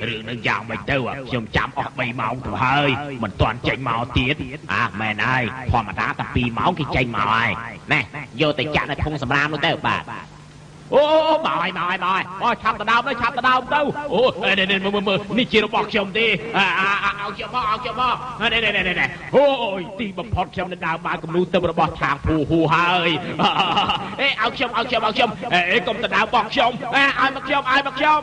រឿងនឹងយ៉ាងមិនទៅខ្ញុំចាំអស់3ម៉ោងទៅហើយមិនទាន់ចេញមកទៀតមែនហើយធម្មតាតែ2ម៉ោងគេចេញមកហើយណែយកទៅចាក់នៅធុងសម្រាមនោះទៅបាទអូមកហើយឆាប់ទៅដើមទៅអូនេះជារបស់ខ្ញុំទេเอาខ្ញុំមកអូយទីបំផុតខ្ញុំនឹងដើរបានគំនូទៅរបស់ທາງភូហូហើយเอาខ្ញុំកុំទៅដើមរបស់ខ្ញុំឲ្យមកខ្ញុំ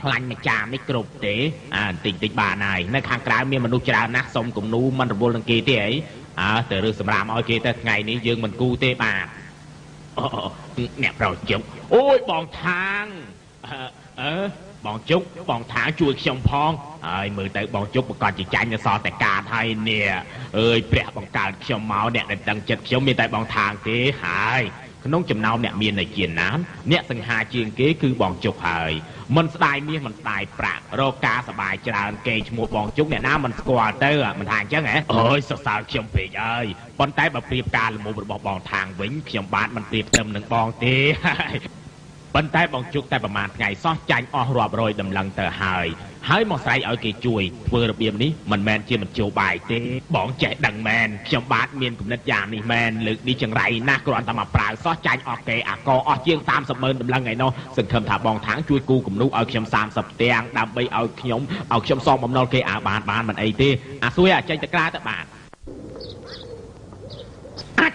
ខ្លាញ់មួយចាមនេះគ្រប់ទេបន្តិចបានហើយនៅខាងក្រៅមានមនុស្សច្រើនណាស់សុំគំនូមិនរវល់នឹងគេទេអីទៅរើសសម្រាមឲ្យគេទៅថ្ងៃនេះយើងមិនគូទេបាទអ្នកប្រុសជុកអូយបងថាងបងជុកបងថាងជួយខ្ញុំផងហើយមើលទៅបងជុកប្រកាសជាចាញ់នៅសល់តែកាតហើយនេះអើយព្រះបង្កើតខ្ញុំមកអ្នកដែលដឹងចិត្តខ្ញុំមានតែបងថាងទេហើយក្នុងចំណោមអ្នកមាននៅជាណានអ្នកសង្ហាជាងគេគឺបងជុកហើយមិនស្ដាយមាសមិនស្ដាយប្រាក់រកការសបាយច្រើនគេឈ្មោះបងជុកអ្នកណាមិនស្គាល់ទៅមិនថាអញ្ចឹងហ៎អើយសរសើរខ្ញុំពេកហើយប៉ុន្តែបើប្រៀបការល្មមរបស់បងថាងវិញខ្ញុំបាទមិនប្រៀបទៅនឹងបងទេប៉ុន្តែបងជុកតែប្រហែលថ្ងៃសោះចាញ់អស់រាប់រយដំឡឹងទៅហើយមកស្រែកឲ្យគេជួយធ្វើរបៀបនេះមិនមែនជាមិនជោបាយទេបងចេះដឹងមែនខ្ញុំបាទមានគំនិតយ៉ាងនេះមែនលើកនេះចង្រៃណាស់គ្រាន់តែមកប្រើសោះចាញ់អស់គេអាកអស់ជាង30ម៉ឺនដំឡឹងឯនោះសង្ឃឹមថាបងថាងជួយគូគំនូឲ្យខ្ញុំ30ផ្ទាំងដើម្បីឲ្យខ្ញុំសងបំណុលគេបានមិនអីទេសួយចេញទៅក្រៅទៅបាទ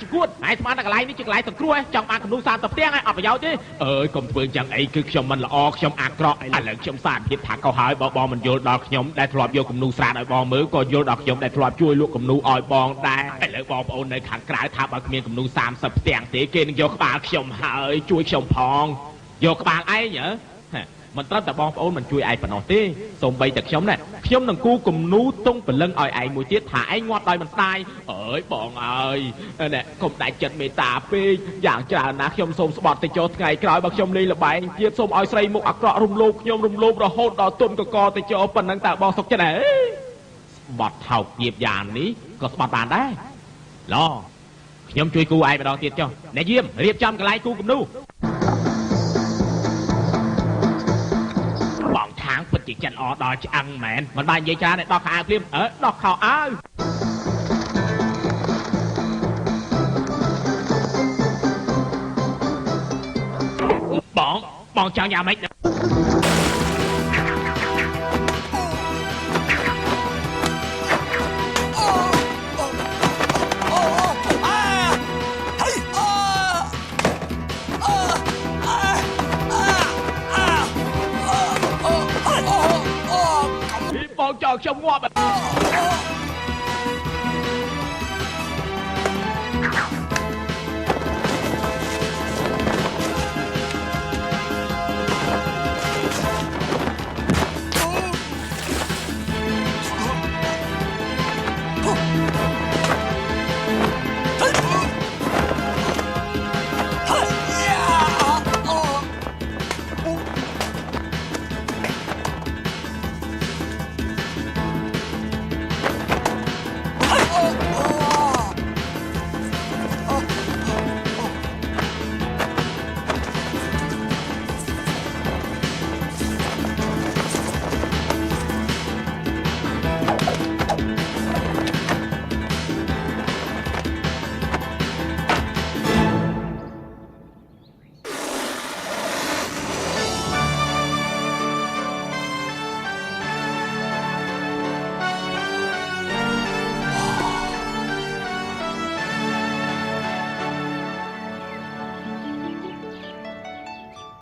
ជគួតឯស្មានតែកន្លែងនេះជាកន្លែងសង្គ្រោះចង់បានគំនូ30ផ្ទាំងឲ្យអត់ប្រយោជន៍ទេអើយកុំធ្វើយ៉ាងអីគឺខ្ញុំមិនល្អខ្ញុំអាក្រក់ឥឡូវខ្ញុំសារភាពថាកោហើយបងមិនយល់ដល់ខ្ញុំដែលធ្លាប់យកគំនូស្រាតឲ្យបងមើលក៏យល់ដល់ខ្ញុំដែលធ្លាប់ជួយលក់គំនូឲ្យបងដែរឥឡូវបងប្អូននៅខាងក្រៅថាបើគ្មានគំនូ30ផ្ទាំងទេគេនឹងយកក្បាលខ្ញុំហើយជួយខ្ញុំផងយកក្បាលឯងមិនត្រឹមតែបងប្អូនមិនជួយឯងប៉ុណ្ណោះទេសូម្បីតែខ្ញុំនឹងគូគំនូទុងព្រលឹងឲ្យឯងមួយទៀតថាឯងងាប់ដោយមិនស្ដាយអើយបងអើយកុំដាច់ចិត្តមេត្តាពេកយ៉ាងច្រើនណាស់ខ្ញុំសូមស្បត់ទៅចុះថ្ងៃក្រោយបើខ្ញុំលេងល្បែងទៀតសូមឲ្យស្រីមុខអាក្រក់រំលោភខ្ញុំរហូតដល់ទុនកកទៅចុះប៉ុណ្ណឹងតើបងសុខចិត្តទេស្បត់ថោកញៀបយ៉ាងនេះក៏ស្បត់បានដែរឡខ្ញុំជួយគូឯងម្ដងទៀតចុះអ្នកយាមរៀបចំកន្លែងគូគំនូពិតជាចិនអដល់ឆ្អឹងមែនមិនបាននិយាយច្រើនទេដោះខោអាវភ្លាមដោះខោអាវបងចង់យ៉ាងម៉េច